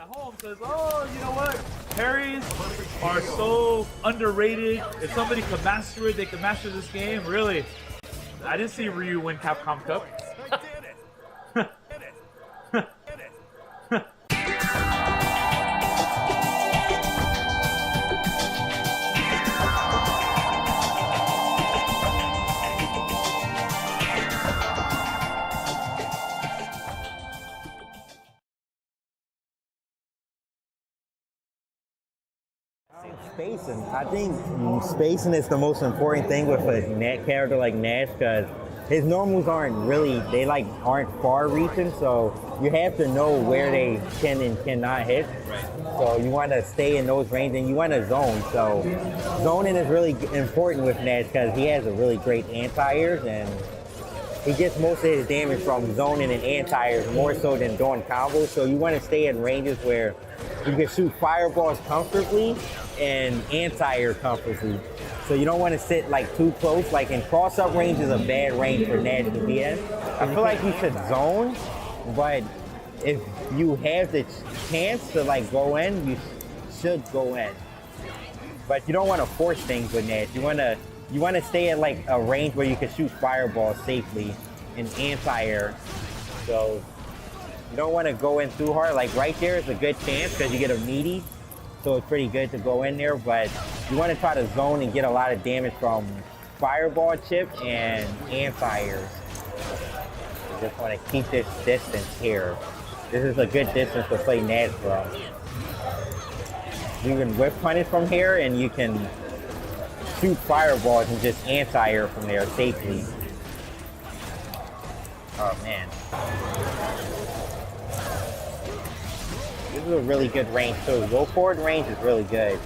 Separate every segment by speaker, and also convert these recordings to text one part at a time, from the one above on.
Speaker 1: at home says, oh, you know what? Parries are so underrated. If somebody could master it, they could master this game. Really, I didn't see Ryu win Capcom Cup.
Speaker 2: Spacing. I think spacing is the most important thing with a character like Nash because his normals aren't far-reaching, so you have to know where they can and cannot hit.
Speaker 3: Right.
Speaker 2: So you want to stay in those ranges and you want to zone. So zoning is really important with Nash because he has a really great anti-airs and he gets most of his damage from zoning and anti-airs more so than doing combos. So you want to stay in ranges where you can shoot fireballs comfortably and anti-air comfortably. So you don't want to sit like too close. Like in cross-up range is a bad range for Nash to be in. I feel like you should zone, but if you have the chance to like go in, you should go in. But you don't want to force things with Nash. You want to stay at like a range where you can shoot fireballs safely and anti-air. So you don't want to go in too hard. Like right there is a good chance because you get a meaty. So it's pretty good to go in there, but you want to try to zone and get a lot of damage from fireball chip and anti-airs. You just want to keep this distance here. This is a good distance to play Nash from. You can whip punish from here and you can shoot fireballs and just anti-air from there safely. Oh man. This is a really good range too. Low forward range is really good.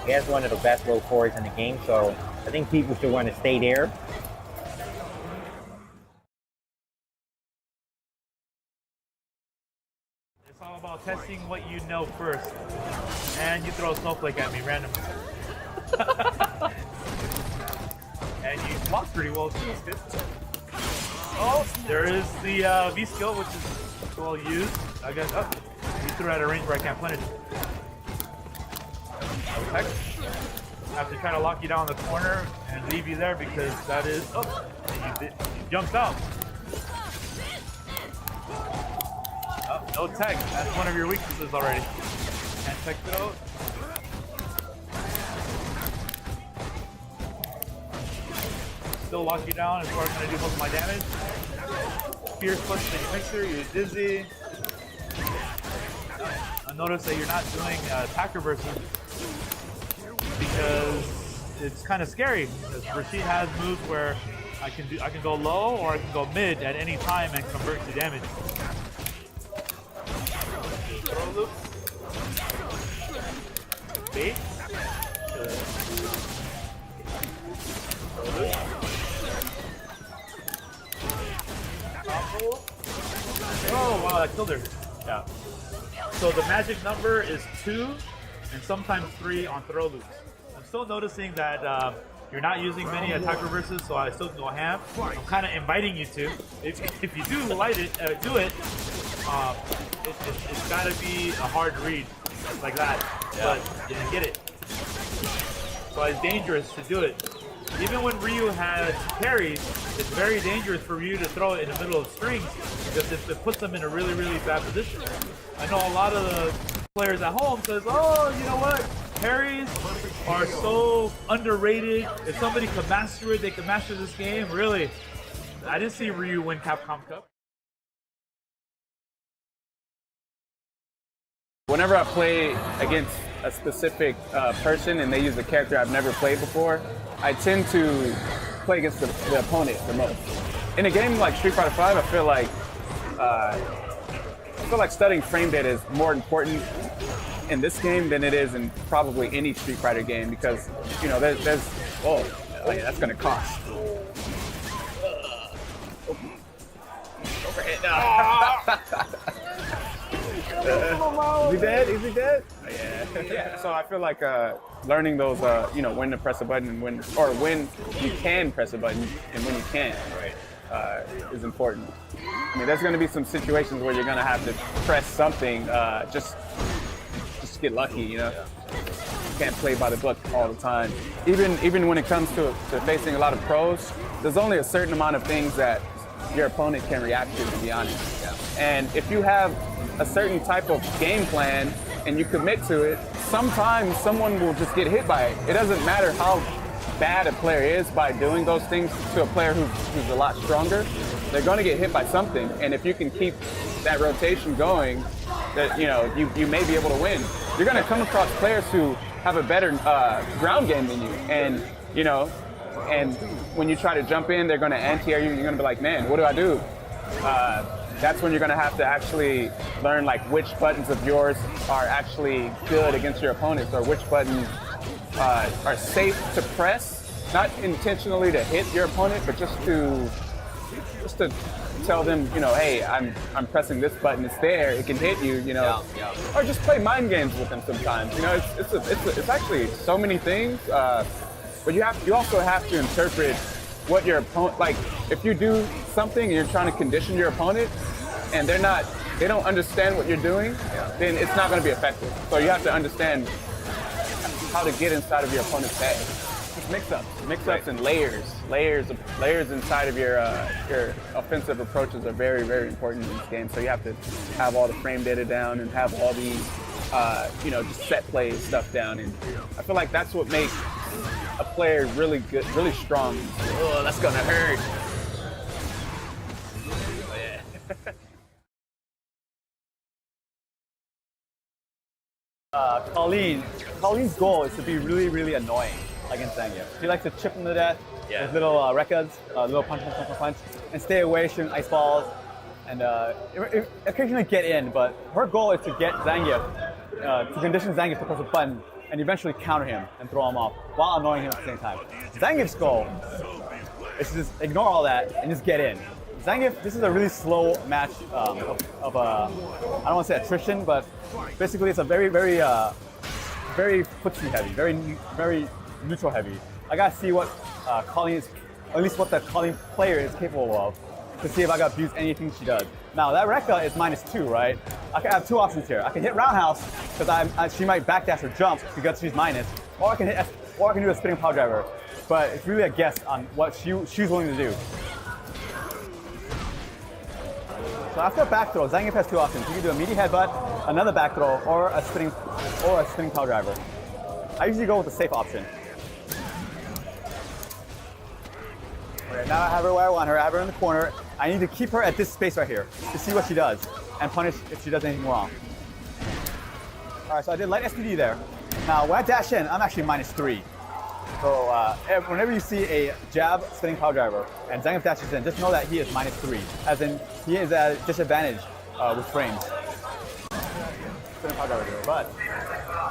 Speaker 2: He has one of the best low forwards in the game, so I think people should want to stay there.
Speaker 1: It's all about testing what you know first. And you throw a snowflake at me randomly. And you block pretty well too, it's good. Oh, there is the V skill, which is well used. I guess, oh, you threw at a range where I can't punish. Okay. I have to try to lock you down in the corner and leave you there because that is, oh, you jumped out. Oh, no tech, that's one of your weaknesses already. Can't tech throw. Still lock you down as far as I'm gonna do most of my damage. Fierce push to your mixer, you're dizzy. I notice that you're not doing attacker versus because it's kind of scary. Rashid has moves where I can go low or I can go mid at any time and convert to damage. Throw loop. Bait. Throw loop. Oh wow, that killed her. Yeah. So the magic number is 2 and sometimes 3 on throw loops. I'm still noticing that you're not using many attack reverses, so I still can go ham. I'm kind of inviting you to. If you do light it, do it. It's got to be a hard read like that, yeah. But you can get it. So it's dangerous to do it. Even when Ryu has parries, it's very dangerous for Ryu to throw it in the middle of strings because it puts them in a really, really bad position. I know a lot of the players at home says, oh, you know what? Parries are so underrated. If somebody could master it, they could master this game. Really, I didn't see Ryu win Capcom Cup.
Speaker 3: Whenever I play against a specific person and they use a character I've never played before, I tend to play against the opponent the most. In a game like Street Fighter V, I feel like studying frame data is more important in this game than it is in probably any Street Fighter game because, you know, there's oh yeah, that's gonna cost. Overhead. Is he dead? Is he dead? Oh, yeah. So I feel like learning those, you know, when to press a button and when you can press a button and when you can't.
Speaker 1: Right.
Speaker 3: is important. I mean, there's going to be some situations where you're going to have to press something just to get lucky, you know. You can't play by the book all the time. Even when it comes to facing a lot of pros, there's only a certain amount of things that your opponent can react to be honest. Yeah. And if you have a certain type of game plan and you commit to it, sometimes someone will just get hit by it. It doesn't matter how bad a player is by doing those things to a player who's a lot stronger. They're going to get hit by something, and if you can keep that rotation going, that you may be able to win. You're going to come across players who have a better ground game than you, and and when you try to jump in, they're going to anti-air you. You're going to be like, man, what do I do? That's when you're going to have to actually learn like which buttons of yours are actually good against your opponents, or which buttons are safe to press, not intentionally to hit your opponent, but just to tell them, hey, I'm pressing this button. It's there. It can hit you. Or just play mind games with them sometimes. It's actually so many things. But you also have to interpret what your opponent, like if you do something and you're trying to condition your opponent and they don't understand what you're doing, then it's not going to be effective. So you have to understand how to get inside of your opponent's head. Just mix-ups and layers inside of your offensive approaches are very, very important in this game. So you have to have all the frame data down and have all these, just set play stuff down. And I feel like that's what makes a player really good, really strong.
Speaker 4: Oh, that's gonna hurt. Oh, yeah.
Speaker 5: Colleen's goal is to be really, really annoying against Zangief. He likes to chip him to death with little records, little punch, and stay away, shooting ice balls, and occasionally get in. But her goal is to get Zangief, to condition Zangief to press a button and eventually counter him and throw him off while annoying him at the same time. Zangief's goal is to just ignore all that and just get in. Zangief, this is a really slow match of I don't want to say attrition, but basically it's a very, very, very footsie heavy, very, very neutral heavy. I gotta see what Colleen is, at least what the Colleen player is capable of, to see if I can abuse anything she does. Now that Rekka is -2, right? I can have two options here. I can hit roundhouse because she might backdash or jump because she's minus, or I can do a spinning power driver. But it's really a guess on what she's willing to do. So after a back throw, Zangief has two options. You can do a meaty headbutt, another back throw, or a spinning power driver. I usually go with the safe option. Okay, now I have her where I want her. I have her in the corner. I need to keep her at this space right here to see what she does and punish if she does anything wrong. All right, so I did light SPD there. Now when I dash in, I'm actually -3. So whenever you see a jab spinning power driver and Zangief dashes in, just know that he is -3, as in he is at a disadvantage with frames. Spinning power driver there, but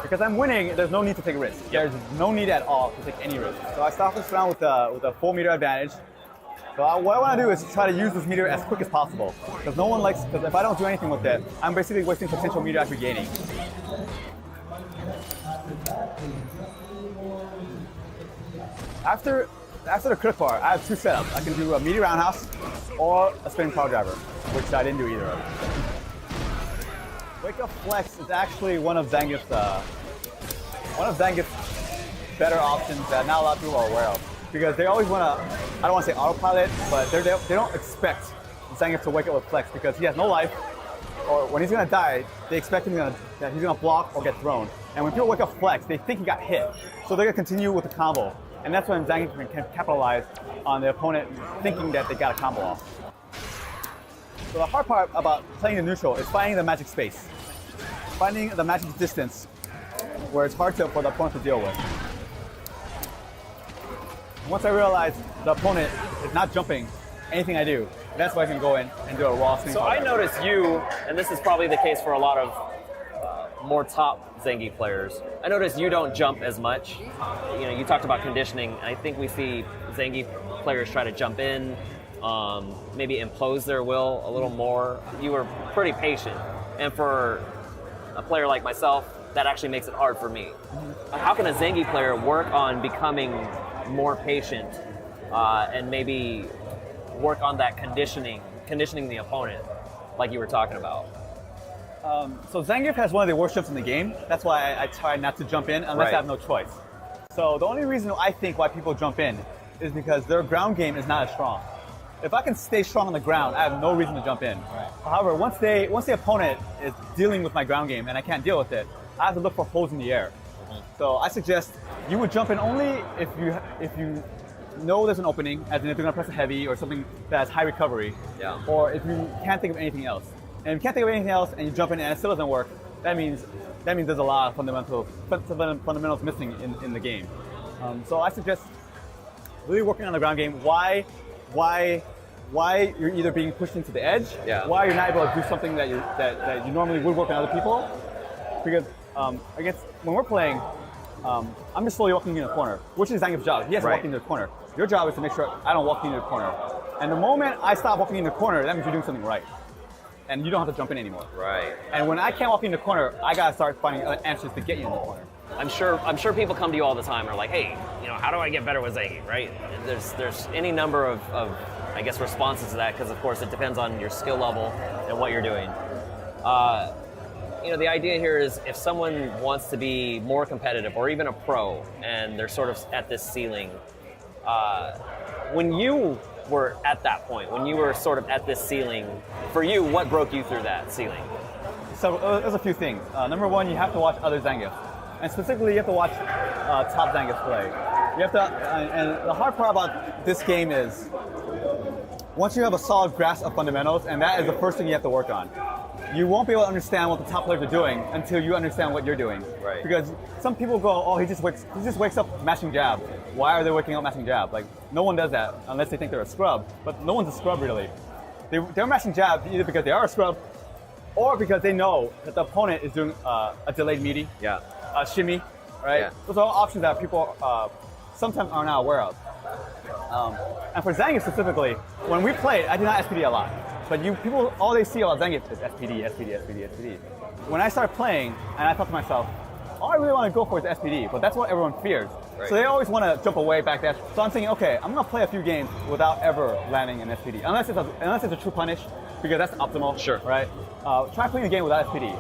Speaker 5: because I'm winning, there's no need to take a risk. There's no need at all to take any risk. So I start this round with a 4 meter advantage. So what I want to do is try to use this meter as quick as possible, because no one likes. Because if I don't do anything with it, I'm basically wasting potential meter after gaining. After the crit bar, I have two setups. I can do a meaty roundhouse or a spinning power driver, which I didn't do either of. Wake up flex is actually one of Zangief's better options that not a lot of people are aware of, because they always want to, I don't want to say autopilot, but they don't expect Zangief to wake up with flex because he has no life, or when he's going to die, they expect that he's going to block or get thrown. And when people wake up flex, they think he got hit, so they're going to continue with the combo. And that's when Zangief can capitalize on the opponent thinking that they got a combo off. So the hard part about playing the neutral is finding the magic space, finding the magic distance where it's hard for the opponent to deal with. Once I realize the opponent is not jumping anything I do, that's why I can go in and do a raw swing.
Speaker 4: So I notice you, and this is probably the case for a lot of more top Zangief players, I notice you don't jump as much. You talked about conditioning. I think we see Zangief players try to jump in, maybe impose their will a little more. You were pretty patient. And for a player like myself, that actually makes it hard for me. How can a Zangief player work on becoming more patient and maybe work on that conditioning the opponent, like you were talking about?
Speaker 5: So Zangief has one of the worst jumps in the game. That's why I try not to jump in unless I have no choice. So the only reason I think why people jump in is because their ground game is not as strong. If I can stay strong on the ground, I have no reason to jump in. Right. However, once the opponent is dealing with my ground game and I can't deal with it, I have to look for holes in the air. So I suggest you would jump in only if you know there's an opening, as in if you're going to press a heavy or something that has high recovery, or if you can't think of anything else. And if you can't think of anything else and you jump in and it still doesn't work, that means there's a lot of fundamentals missing in the game. So I suggest really working on the ground game. Why you're either being pushed into the edge, why you're not able to do something that you normally would work on other people. Because when we're playing, I'm just slowly walking in the corner, which is Zangief's job. He has to walk into the corner. Your job is to make sure I don't walk into the corner. And the moment I stop walking in the corner, that means you're doing something right. And you don't have to jump in anymore.
Speaker 4: Right.
Speaker 5: And when I can't walk in the corner, I gotta start finding answers to get you in the corner.
Speaker 4: I'm sure people come to you all the time and are like, hey, how do I get better with Zangief, right? And there's any number of I guess responses to that, because of course it depends on your skill level and what you're doing. The idea here is if someone wants to be more competitive or even a pro and they're sort of at this ceiling, when you were at that point, when you were sort of at this ceiling, for you, what broke you through that ceiling?
Speaker 5: So there's a few things. Number one, you have to watch other Zangiefs. And specifically, you have to watch top Zangiefs play. You have to, and the hard part about this game is, once you have a solid grasp of fundamentals, and that is the first thing you have to work on, you won't be able to understand what the top players are doing until you understand what you're doing.
Speaker 4: Right.
Speaker 5: Because some people go, oh, he just wakes up mashing jab. Why are they waking up mashing jab? Like, no one does that unless they think they're a scrub. But no one's a scrub, really. They're mashing jab either because they are a scrub or because they know that the opponent is doing a delayed meaty, a shimmy, right?
Speaker 4: Yeah.
Speaker 5: Those are all options that people sometimes are not aware of. And for Zangief specifically, when we played, I did not SPD a lot. But people, all they see about Zangief is SPD, SPD, SPD, SPD. When I started playing, and I thought to myself, all I really want to go for is SPD, but that's what everyone fears. Right. So they always want to jump away back there. So I'm thinking, okay, I'm going to play a few games without ever landing an SPD, unless it's a true punish, because that's optimal.
Speaker 4: Sure.
Speaker 5: Right? Try playing the game without SPD,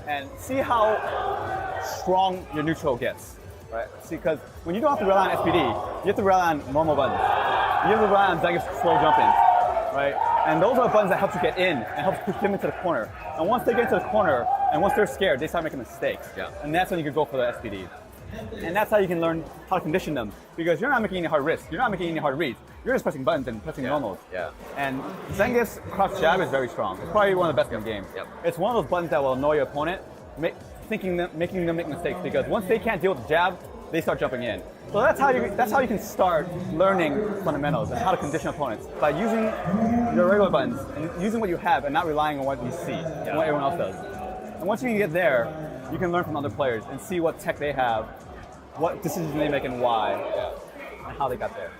Speaker 5: and see how strong your neutral gets. Right? See, because when you don't have to rely on SPD, you have to rely on normal buttons. You have to rely on Zangief's slow jumping, right? And those are the buttons that help you get in and help push them into the corner. And once they get into the corner, and once they're scared, they start making mistakes. And that's when you can go for the SPD. And that's how you can learn how to condition them, because you're not making any hard risks. You're not making any hard reads. You're just pressing buttons and pressing normals. And Zangief's crouch jab is very strong. It's probably one of the best in the game. It's one of those buttons that will annoy your opponent, making them make mistakes, because once they can't deal with the jab, they start jumping in. So that's how you can start learning fundamentals and how to condition opponents, by using your regular buttons and using what you have and not relying on what you see and what everyone else does. And once you can get there, you can learn from other players and see what tech they have, what decisions they make and why, and how they got there.